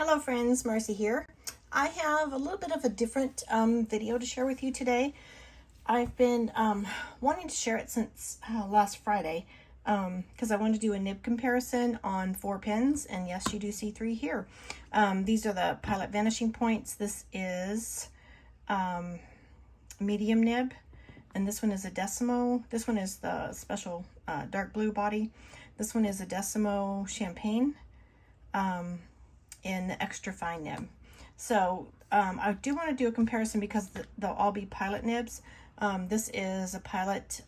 Hello friends, Marcy here. I have a little bit of a different video to share with you today. I've been wanting to share it since last Friday because I wanted to do a nib comparison on 4 pins, and yes, you do see 3 here. These are the Pilot Vanishing points. This is medium nib, and this one is a Decimo. This one is the special dark blue body. This one is a Decimo Champagne in the extra fine nib. So I do want to do a comparison because they'll all be Pilot nibs. This is a Pilot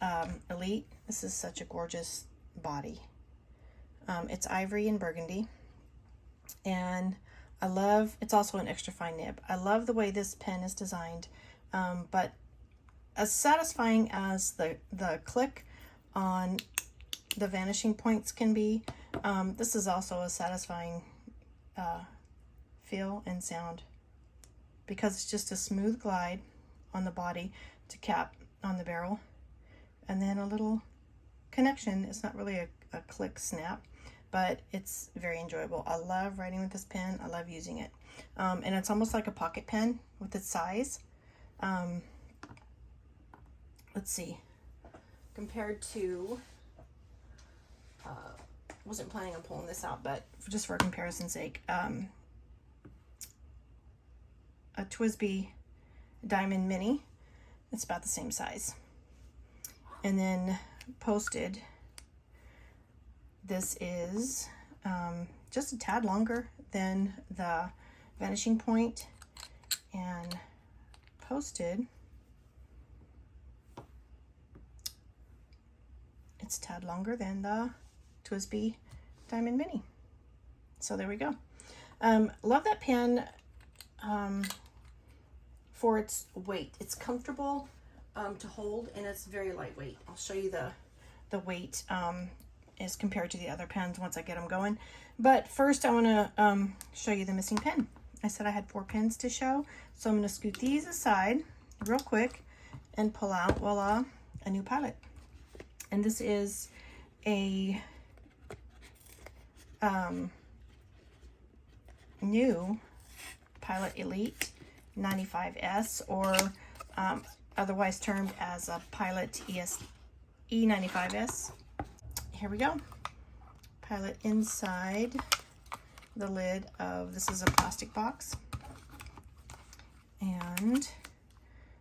Elite. This is such a gorgeous body. It's ivory and burgundy, and I love, it's also an extra fine nib. I love the way this pen is designed, but as satisfying as the click on the Vanishing points can be, this is also a satisfying feel and sound, because it's just a smooth glide on the body to cap on the barrel, and then a little connection. It's not really a click snap, but it's very enjoyable. I love writing with this pen. I love using it, and it's almost like a pocket pen with its size. Let's see, compared to wasn't planning on pulling this out, but just for comparison's sake, a TWSBI Diamond Mini, it's about the same size. And then posted, this is just a tad longer than the Vanishing point, and posted, it's a tad longer than the TWSBI Diamond Mini. So there we go. Love that pen for its weight. It's comfortable to hold, and it's very lightweight. I'll show you the weight as compared to the other pens once I get them going. But first I want to show you the missing pen. I said I had 4 pens to show, so I'm going to scoot these aside real quick and pull out, voila, a new Pilot. And this is a new Pilot Elite 95S, or otherwise termed as a Pilot E95S. Here we go. Pilot inside the lid of, this is a plastic box, and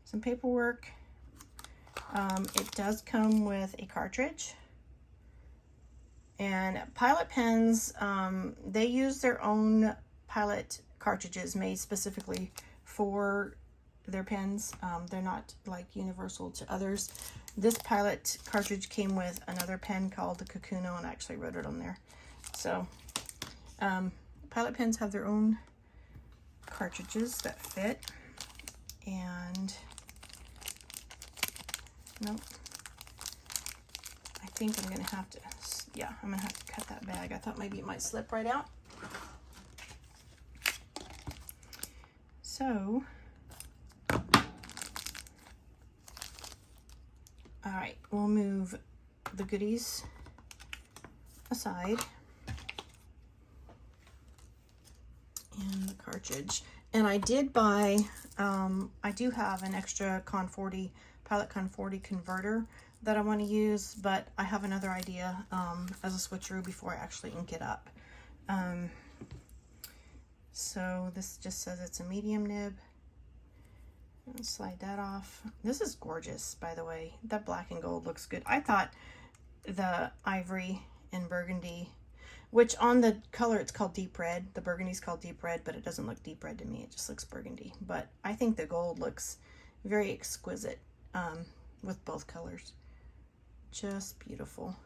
some paperwork. It does come with a cartridge. And Pilot pens, they use their own Pilot cartridges made specifically for their pens. They're not like universal to others. This Pilot cartridge came with another pen called the Kakuno, and I actually wrote it on there. So Pilot pens have their own cartridges that fit. And nope, I think I'm gonna have to, yeah, I'm gonna have to cut that bag. I thought maybe it might slip right out. So, all right, we'll move the goodies aside and the cartridge. And I did buy, I do have an extra Pilot Con 40 converter that I want to use, but I have another idea as a switcheroo before I actually ink it up. So this just says it's a medium nib. I'll slide that off. This is gorgeous, by the way. That black and gold looks good. I thought the ivory and burgundy, which on the color it's called deep red. The burgundy's called deep red, but it doesn't look deep red to me. It just looks burgundy. But I think the gold looks very exquisite with both colors. Just beautiful.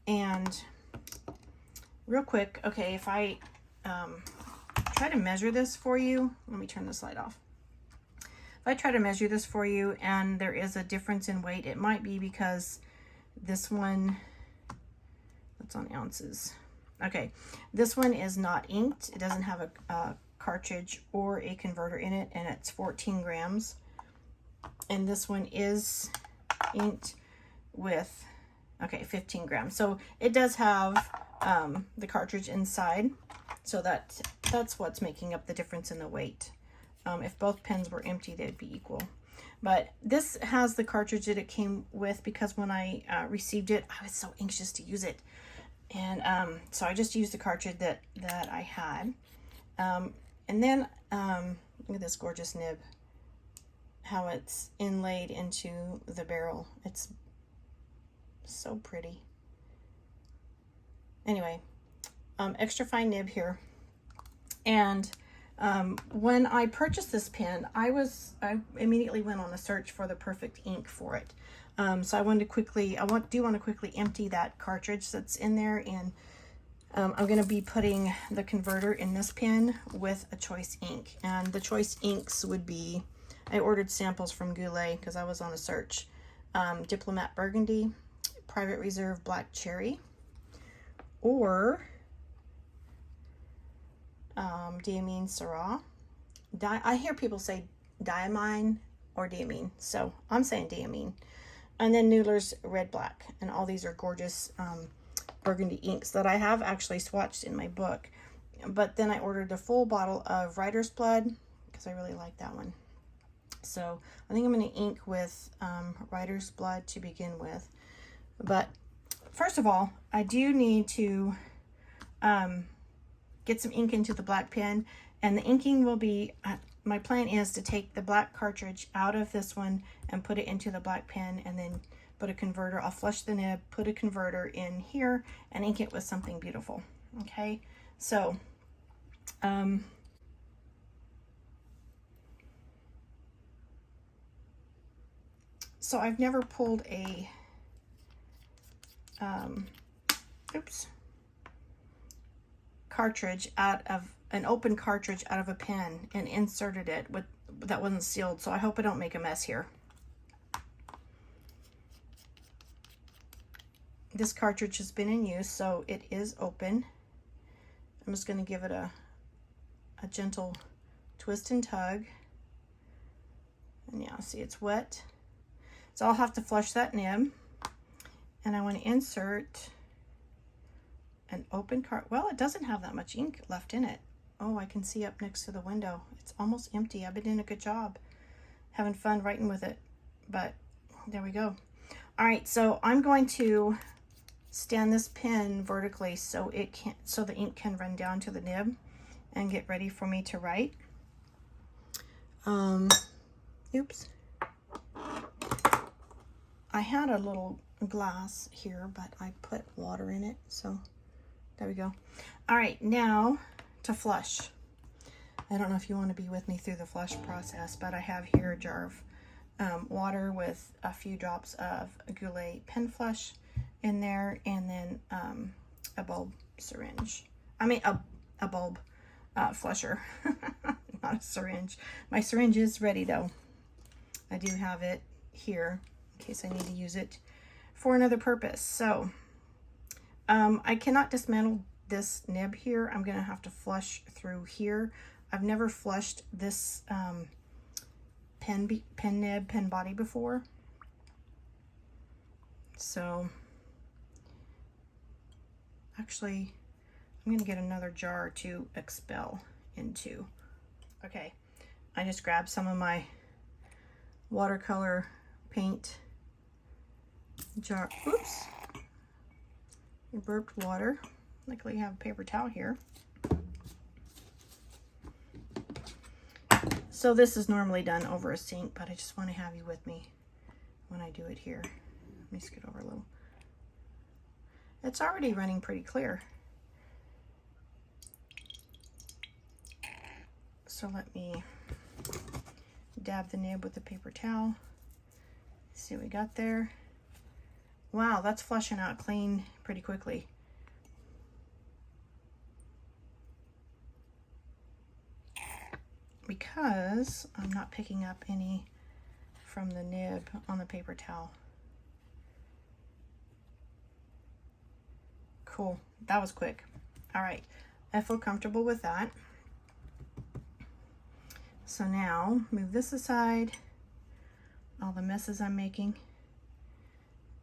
And real quick, okay, if I try to measure this for you, let me turn the slide off. If I try to measure this for you and there is a difference in weight, it might be because this one, that's on ounces. Okay, this one is not inked. It doesn't have a cartridge or a converter in it, and it's 14 grams. And this one is inked with, okay, 15 grams. So it does have the cartridge inside, so that That's what's making up the difference in the weight. If both pens were empty, they'd be equal. But this has the cartridge that it came with, because when I received it, I was so anxious to use it. And so I just used the cartridge that I had. And then look at this gorgeous nib, how it's inlaid into the barrel. It's so pretty. Anyway, extra fine nib here. And when I purchased this pen, I immediately went on a search for the perfect ink for it. So I wanted to quickly, do want to quickly empty that cartridge that's in there, and I'm going to be putting the converter in this pen with a choice ink. And the choice inks would be, I ordered samples from Goulet because I was on a search. Diplomat Burgundy, Private Reserve Black Cherry, or Diamine Syrah. I hear people say Diamine or Diamine, so I'm saying Diamine. And then Noodler's Red Black, and all these are gorgeous burgundy inks that I have actually swatched in my book. But then I ordered the full bottle of Writer's Blood because I really like that one. So I think I'm going to ink with Writer's Blood to begin with. But first of all, I do need to get some ink into the black pen, and the inking will be, my plan is to take the black cartridge out of this one and put it into the black pen, and then put a converter. I'll flush the nib, put a converter in here, and ink it with something beautiful. Okay, so so I've never pulled a cartridge out of an open cartridge out of a pen and inserted it with that wasn't sealed, so I hope I don't make a mess here. This cartridge has been in use, so it is open. I'm just going to give it a gentle twist and tug, and yeah, see, it's wet, so I'll have to flush that nib. And I want to insert an open cart. Well, it doesn't have that much ink left in it. Oh, I can see up next to the window. It's almost empty. I've been doing a good job having fun writing with it, but there we go. All right, so I'm going to stand this pen vertically so the ink can run down to the nib and get ready for me to write. Oops. I had a little glass here, but I put water in it, so there we go. All right, now to flush. I don't know if you want to be with me through the flush process, but I have here a jar of water with a few drops of Goulet pen flush in there, and then a bulb syringe. I mean a bulb flusher, not a syringe. My syringe is ready though. I do have it here in case I need to use it for another purpose. So I cannot dismantle this nib here. I'm gonna have to flush through here. I've never flushed this pen body before, so actually I'm gonna get another jar to expel into. Okay, I just grabbed some of my watercolor paint jar. Oops, I burped water. Luckily I have a paper towel here. So this is normally done over a sink, but I just want to have you with me when I do it here. Let me scoot over a little. It's already running pretty clear. So let me dab the nib with the paper towel. See what we got there. Wow, that's flushing out clean pretty quickly. Because I'm not picking up any from the nib on the paper towel. Cool, that was quick. All right, I feel comfortable with that. So now move this aside, all the messes I'm making,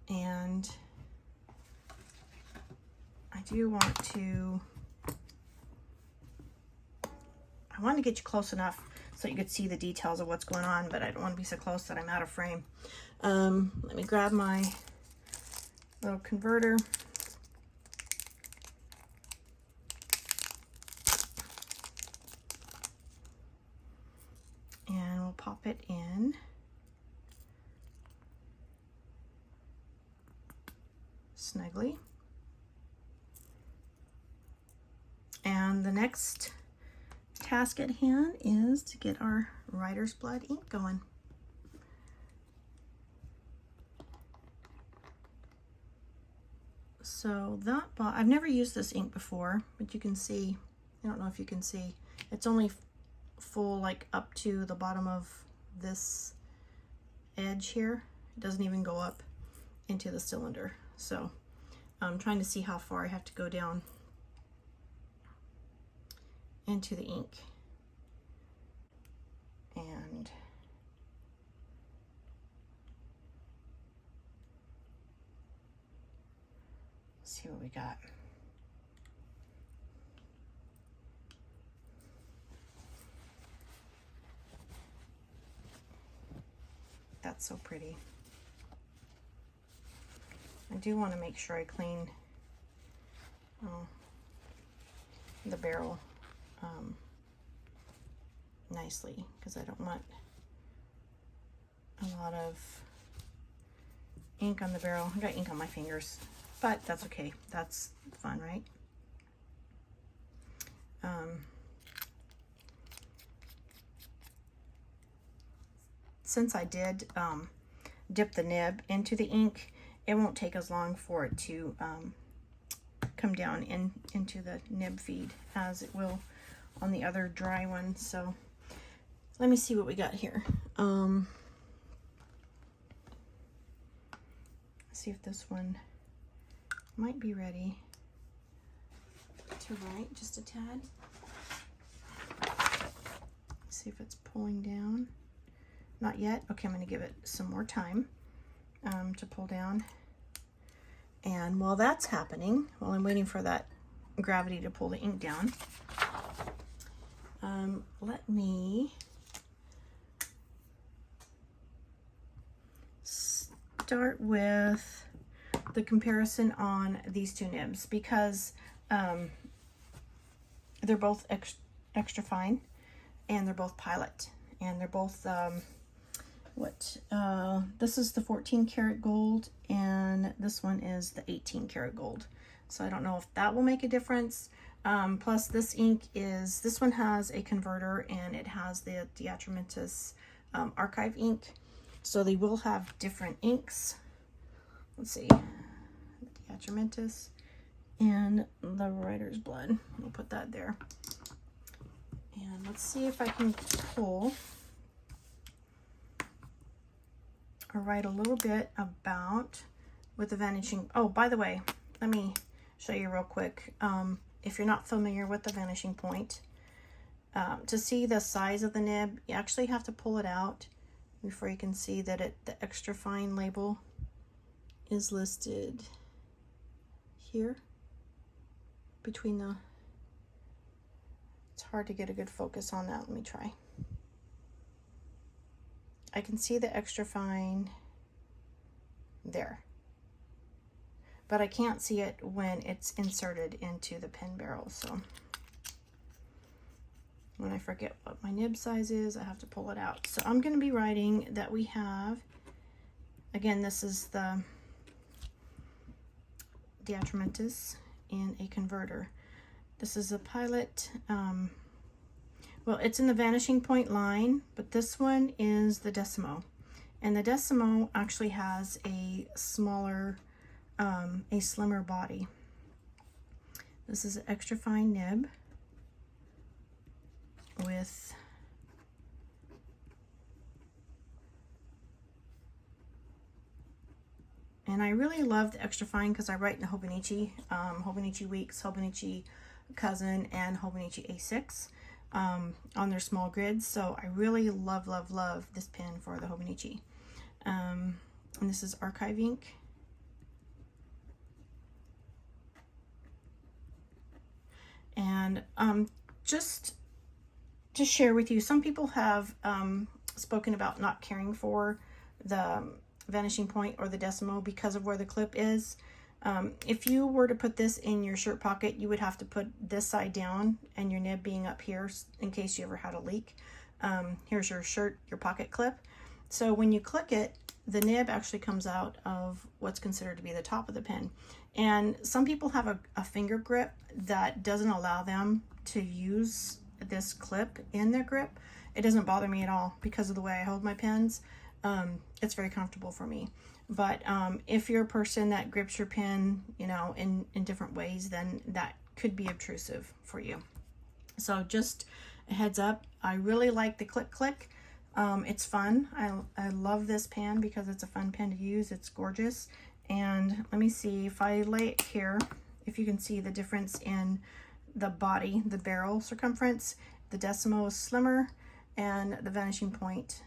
and I do want to I want to get you close enough so you could see the details of what's going on, but I don't want to be so close that I'm out of frame. Let me grab my little converter. And we'll pop it in. Snugly. And the next task at hand is to get our writer's blood ink going. So that, I've never used this ink before, but you can see, I don't know if you can see, it's only full like up to the bottom of this edge here. It doesn't even go up into the cylinder. So I'm trying to see how far I have to go down into the ink. And let's see what we got. That's so pretty. I do want to make sure I clean the barrel nicely, because I don't want a lot of ink on the barrel. I got ink on my fingers, but that's okay. That's fun, right? Since I did dip the nib into the ink, it won't take as long for it to come down into the nib feed as it will on the other dry one. So let me see what we got here. See if this one might be ready to write just a tad. See if it's pulling down. Not yet. Okay, I'm going to give it some more time to pull down. And while that's happening, while I'm waiting for that gravity to pull the ink down, let me start with the comparison on these two nibs, because they're both extra fine, and they're both Pilot, and they're both this is the 14 karat gold, and this one is the 18 karat gold. So I don't know if that will make a difference. Plus this ink this one has a converter, and it has the Diatramentis archive ink. So they will have different inks. Let's see, Diatramentis and the writer's blood. We'll put that there. And let's see if I can pull or write a little bit about with the Vanishing. Oh, by the way, let me show you real quick. If you're not familiar with the Vanishing Point, to see the size of the nib, you actually have to pull it out before you can see that the extra fine label is listed here between the, it's hard to get a good focus on that. Let me try. I can see the extra fine there, but I can't see it when it's inserted into the pen barrel. So when I forget what my nib size is, I have to pull it out. So I'm going to be writing that we have, again, this is the Diatramentis in a converter. This is a Pilot. Well, it's in the Vanishing Point line, but this one is the Decimo. And the Decimo actually has a smaller, a slimmer body. This is an extra fine nib with and I really love the extra fine because I write in the Hobonichi, Hobonichi Weeks, Hobonichi Cousin, and Hobonichi A6 on their small grids. So I really love this pen for the Hobonichi. And this is archive ink. And just to share with you, some people have spoken about not caring for the vanishing point or the Decimo because of where the clip is. If you were to put this in your shirt pocket, you would have to put this side down and your nib being up here in case you ever had a leak. Here's your shirt, your pocket clip. So when you click it, the nib actually comes out of what's considered to be the top of the pen. And some people have a finger grip that doesn't allow them to use this clip in their grip. It doesn't bother me at all because of the way I hold my pens. It's very comfortable for me. But if you're a person that grips your pen, you know, in different ways, then that could be obtrusive for you. So just a heads up, I really like the click click. It's fun. I love this pen because it's a fun pen to use. It's gorgeous. And let me see if I lay it here, if you can see the difference in the body, the barrel circumference. The Decimo is slimmer and the Vanishing Point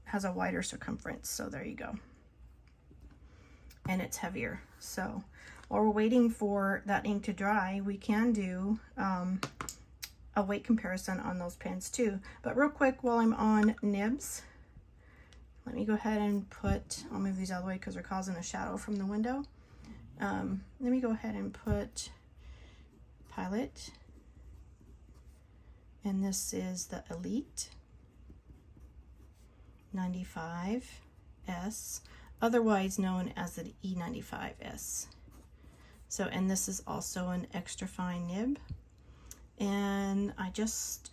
has a wider circumference. So there you go. And it's heavier. So while we're waiting for that ink to dry, we can do a weight comparison on those pens too. But real quick, while I'm on nibs, let me go ahead and put, I'll move these out of the way because they're causing a shadow from the window. Let me go ahead and put Pilot, and this is the Elite 95S, otherwise known as the E95S. So, and this is also an extra fine nib. And I just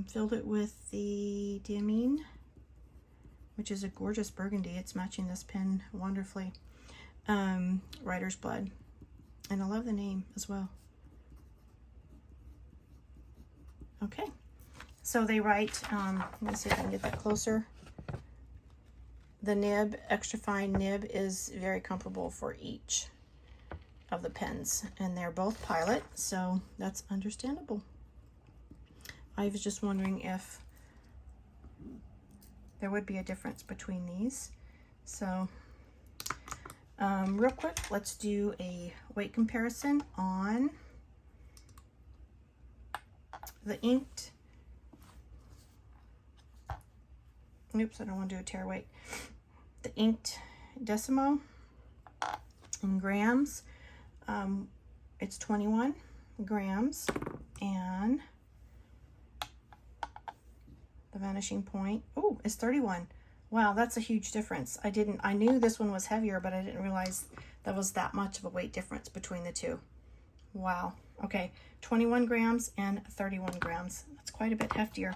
filled it with the Diamine, which is a gorgeous burgundy. It's matching this pen wonderfully. Writer's Blood. And I love the name as well. Okay, so they write, let me see if I can get that closer. The nib, extra fine nib, is very comfortable for each of the pens, and they're both Pilot, so that's understandable. I was just wondering if there would be a difference between these. So real quick, let's do a weight comparison on the inked, oops, I don't want to do a tear weight, the inked Decimo in grams. It's 21 grams, and the Vanishing Point, oh, it's 31. Wow, that's a huge difference. I knew this one was heavier, but I didn't realize that was that much of a weight difference between the two. Wow. Okay, 21 grams and 31 grams. That's quite a bit heftier.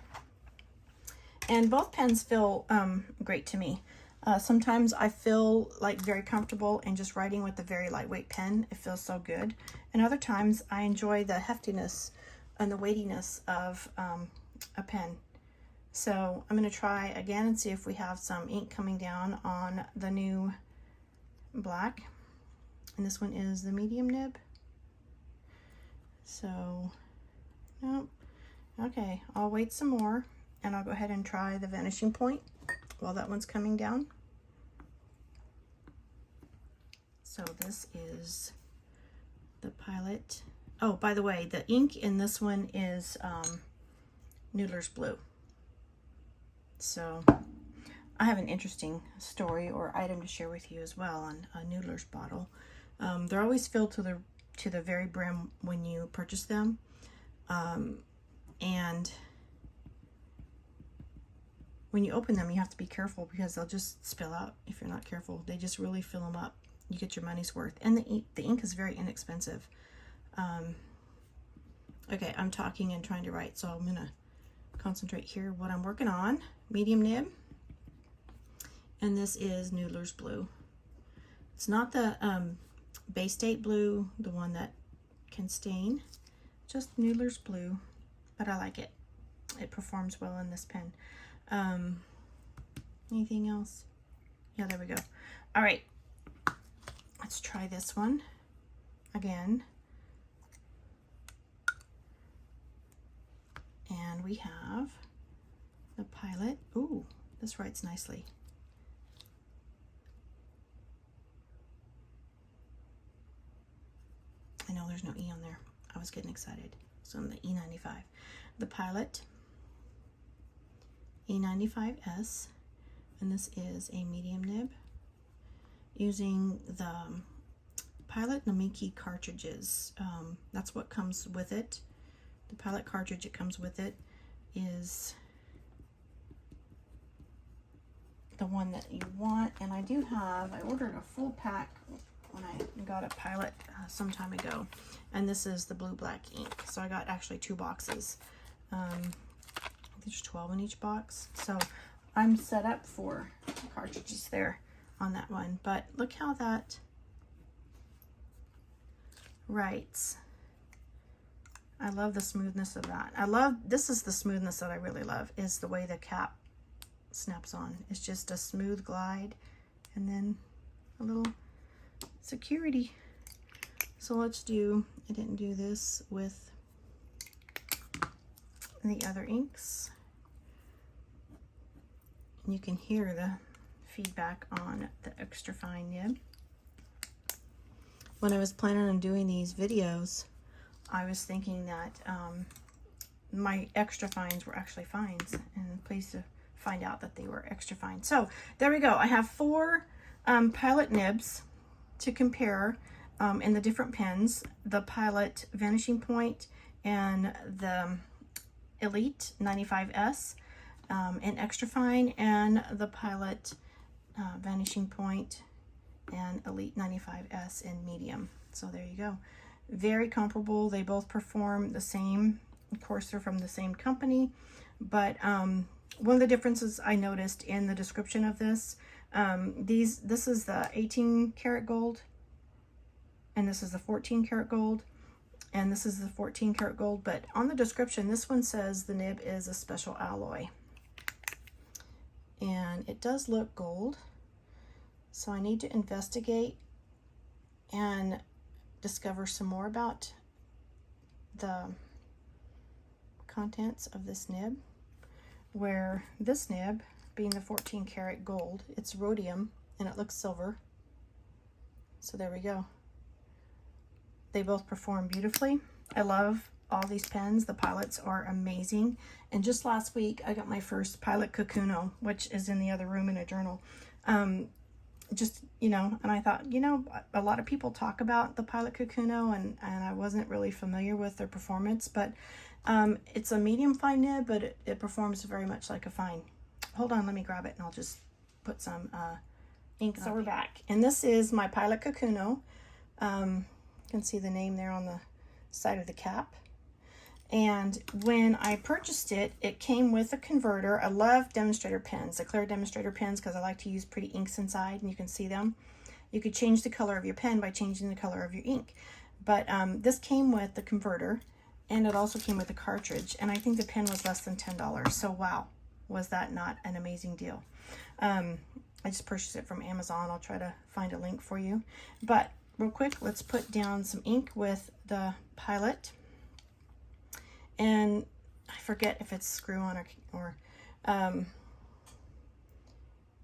And both pens feel great to me. Sometimes I feel like very comfortable in just writing with a very lightweight pen. It feels so good. And other times I enjoy the heftiness and the weightiness of a pen. So I'm going to try again and see if we have some ink coming down on the new black. And this one is the medium nib. So, nope. Okay, I'll wait some more and I'll go ahead and try the Vanishing Point while that one's coming down. So this is the Pilot. Oh, by the way, the ink in this one is Noodler's Blue. So I have an interesting story or item to share with you as well on a Noodler's bottle. They're always filled to the very brim when you purchase them. And when you open them, you have to be careful because they'll just spill out if you're not careful. They just really fill them up. You get your money's worth. And the ink is very inexpensive. Okay, I'm talking and trying to write, so I'm going to concentrate here what I'm working on. Medium nib. And this is Noodler's Blue. It's not the Bay State Blue, the one that can stain. Just Noodler's Blue, but I like it. It performs well in this pen. Anything else? Yeah, there we go. All right, let's try this one again. And we have the Pilot. Ooh, this writes nicely. I know there's no E on there. I was getting excited. So I'm the E95. the Pilot E95S, and this is a medium nib using the Pilot Namiki cartridges. That's what comes with it. The Pilot cartridge it comes with it is the one that you want, and I ordered a full pack when I got a Pilot some time ago, and this is the blue black ink. So I got actually 2 boxes. There's 12 in each box, so I'm set up for cartridges there on that one. But look how that writes. I love the smoothness of that. This is the smoothness that I really love, is the way the cap snaps on. It's just a smooth glide and then a little security. So let's do, I didn't do this with the other inks. And you can hear the feedback on the extra fine nib. When I was planning on doing these videos, I was thinking that my extra fines were actually fines, and pleased to find out that they were extra fine. So there we go. I have 4 Pilot nibs to compare in the different pens. The Pilot Vanishing Point and the Elite 95S in extra fine, and the Pilot Vanishing Point and Elite 95S in medium. So there you go. Very comparable. They both perform the same. Of course, they're from the same company, but one of the differences I noticed in the description of this, this is the 18 karat gold, and this is the 14 karat gold, and this is the 14 karat gold. But on the description, this one says the nib is a special alloy, and it does look gold. So I need to investigate and discover some more about the contents of this nib, where this nib, being the 14 karat gold, it's rhodium and it looks silver. So there we go. They both perform beautifully. I love all these pens. The Pilots are amazing. And just last week I got my first Pilot Kakuno, which is in the other room in a journal. Just, you know, and I thought, you know, a lot of people talk about the Pilot Kakuno, and I wasn't really familiar with their performance, but it's a medium fine nib, but it performs very much like a fine. Hold on, let me grab it and I'll just put some ink. So we're back, and this is my Pilot Kakuno. You can see the name there on the side of the cap. And when I purchased it, it came with a converter. I love demonstrator pens, the clear demonstrator pens, because I like to use pretty inks inside, and you can see them. You could change the color of your pen by changing the color of your ink. But this came with the converter, and it also came with a cartridge, and I think the pen was less than $10. So wow, was that not an amazing deal? I just purchased it from Amazon. I'll try to find a link for you. But real quick, let's put down some ink with the Pilot. And I forget if it's screw-on or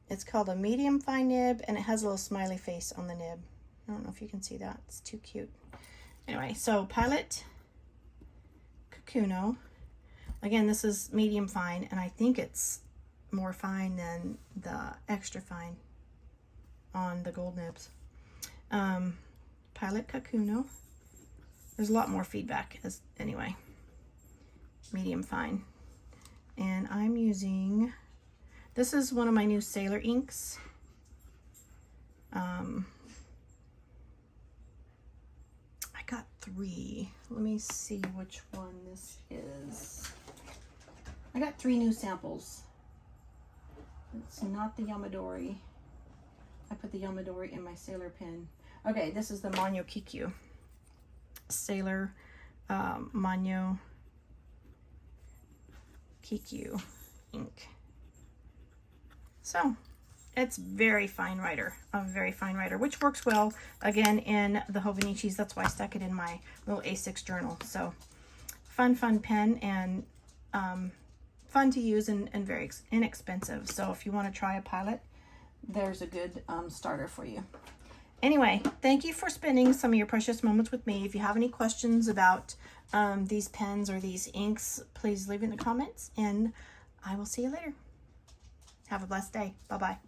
it's called a medium fine nib, and it has a little smiley face on the nib. I don't know if you can see that. It's too cute. Anyway, so Pilot Kakuno. Again, this is medium fine, and I think it's more fine than the extra fine on the gold nibs. Pilot Kakuno. There's a lot more feedback anyway. Medium fine, and I'm using, this is one of my new Sailor inks. I got 3. Let me see which one this is. I got 3 new samples. It's not the Yamadori. I put the Yamadori in my Sailor pen. Okay, this is the Manyo Kikyu. Sailor Manyo Kikyu ink. So it's very fine writer, a very fine writer, which works well again in the Hobonichis. That's why I stuck it in my little A6 journal. So fun pen, and fun to use, and very inexpensive. So if you want to try a Pilot, there's a good starter for you. Anyway, thank you for spending some of your precious moments with me. If you have any questions about these pens or these inks, please leave it in the comments, and I will see you later. Have a blessed day. Bye-bye.